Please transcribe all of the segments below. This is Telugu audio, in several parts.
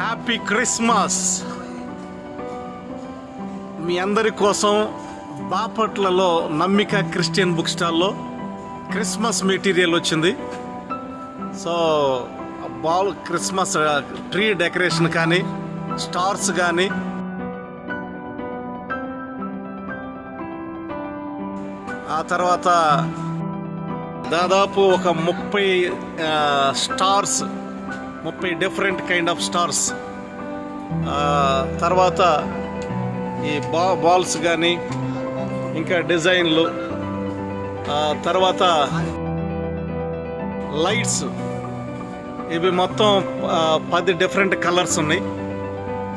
Happy Christmas. మీ అందరి కోసం బాపట్లలో నమ్మిక క్రిస్టియన్ బుక్ స్టాల్లో క్రిస్మస్ మెటీరియల్ వచ్చింది. సో క్రిస్మస్ ట్రీ డెకరేషన్ కానీ, స్టార్స్ కానీ, ఆ తర్వాత దాదాపు ఒక 30 stars, 30 different kind of stars, తర్వాత ఈ బాల్స్ కానీ, ఇంకా డిజైన్లు, తర్వాత లైట్స్, ఇవి మొత్తం 10 డిఫరెంట్ కలర్స్ ఉన్నాయి.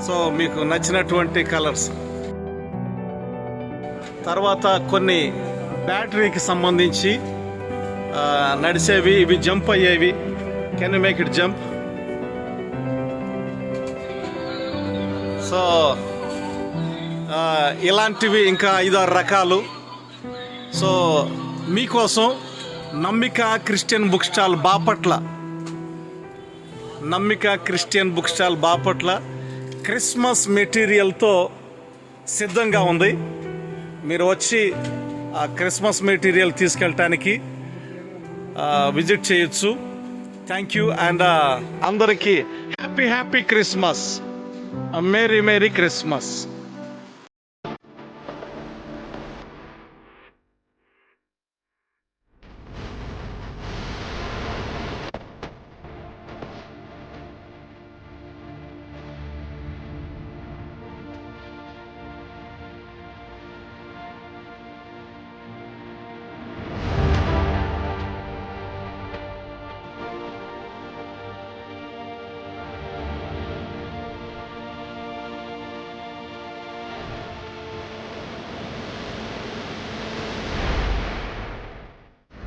సో మీకు నచ్చినటువంటి కలర్స్. తర్వాత కొన్ని బ్యాటరీకి సంబంధించి నడిచేవి, ఇవి జంప్ అయ్యేవి. Can you make it jump? So ఇలాంటివి ఇంకా 5-6 రకాలు. సో మీకోసం నమ్మిక క్రిస్టియన్ బుక్ స్టాల్ బాపట్ల, నమ్మిక Christian book stall Bapatla Christmas మెటీరియల్తో సిద్ధంగా ఉంది. మీరు వచ్చి ఆ క్రిస్మస్ మెటీరియల్ తీసుకెళ్ళటానికి విజిట్ చేయొచ్చు. Thank you. అండ్ అందరికీ హ్యాపీ క్రిస్మస్, మేరీ క్రిస్మస్.